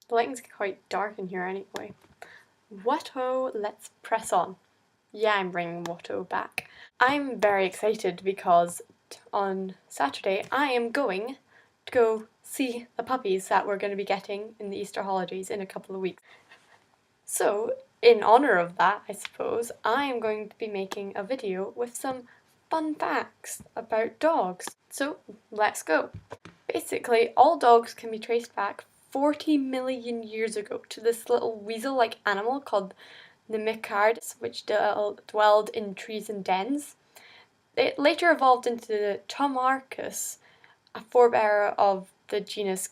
The lighting's quite dark in here anyway. Watto, let's press on. Yeah, I'm bringing Watto back. I'm very excited because on Saturday I am going to go see the puppies that we're going to be getting in the Easter holidays in a couple of weeks. So, in honour of that, I suppose, I am going to be making a video with some fun facts about dogs. So, let's go. Basically, all dogs can be traced back 40 million years ago to this little weasel-like animal called the Micardus, which dwelled in trees and dens. It later evolved into the Tomarcus, a forebearer of the genus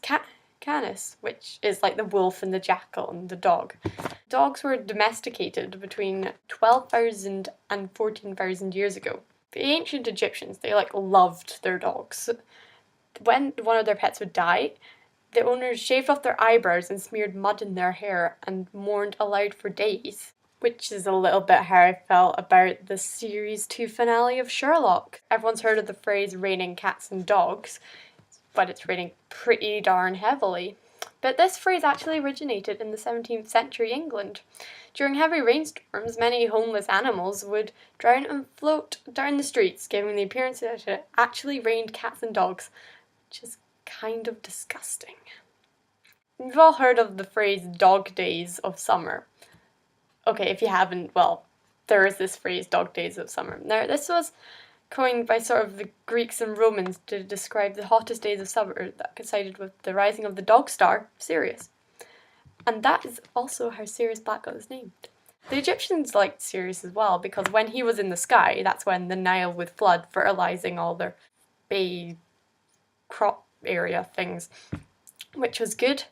Canis, which is like the wolf and the jackal and the dog. Dogs were domesticated between 12,000 and 14,000 years ago. The ancient Egyptians, they loved their dogs. When one of their pets would die, the owners shaved off their eyebrows and smeared mud in their hair and mourned aloud for days. Which is a little bit how I felt about the series 2 finale of Sherlock. Everyone's heard of the phrase raining cats and dogs, but it's raining pretty darn heavily. But this phrase actually originated in the 17th century England. During heavy rainstorms, many homeless animals would drown and float down the streets, giving the appearance that it actually rained cats and dogs, which is kind of disgusting. We've all heard of the phrase dog days of summer. Okay, if you haven't, well, there is this phrase, dog days of summer. Now, this was coined by sort of the Greeks and Romans to describe the hottest days of summer that coincided with the rising of the dog star, Sirius. And that is also how Sirius Black got his name. The Egyptians liked Sirius as well, because when he was in the sky, that's when the Nile would flood, fertilizing all their bay crop area things, which was good.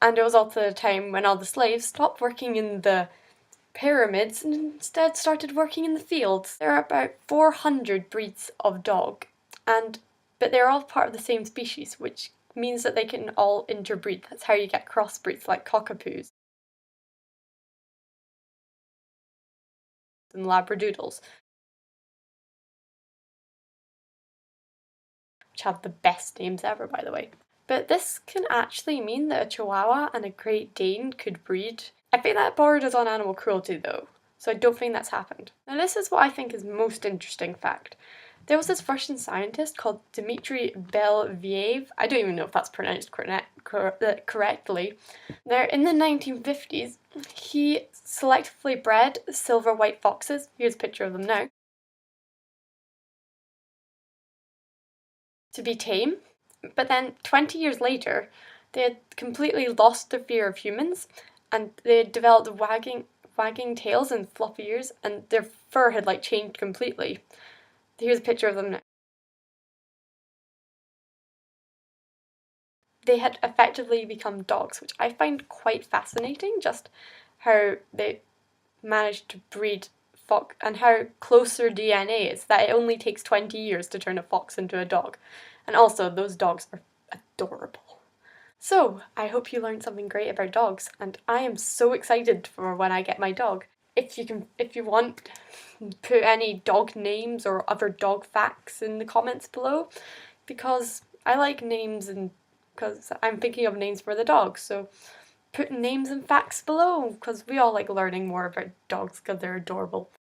And it was also the time when all the slaves stopped working in the pyramids and instead started working in the fields. There are about 400 breeds of dog, but they're all part of the same species, which means that they can all interbreed. That's how you get crossbreeds like cockapoos and labradoodles, which have the best names ever, by the way. But this can actually mean that a Chihuahua and a Great Dane could breed. I think that borders on animal cruelty though, so I don't think that's happened. Now this is what I think is most interesting fact. There was this Russian scientist called Dmitry Belviev. I don't even know if that's pronounced correctly. Now, in the 1950s, he selectively bred silver white foxes. Here's a picture of them now. To be tame. But then 20 years later, they had completely lost their fear of humans, and they had developed wagging tails and floppy ears, and their fur had changed completely. Here's a picture of them now. They had effectively become dogs, which I find quite fascinating, just how they managed to breed fox and how close their DNA is, that it only takes 20 years to turn a fox into a dog. And also, those dogs are adorable. So, I hope you learned something great about dogs, and I am so excited for when I get my dog. If you want, put any dog names or other dog facts in the comments below, because I like names and because I'm thinking of names for the dogs, so put names and facts below, because we all like learning more about dogs because they're adorable.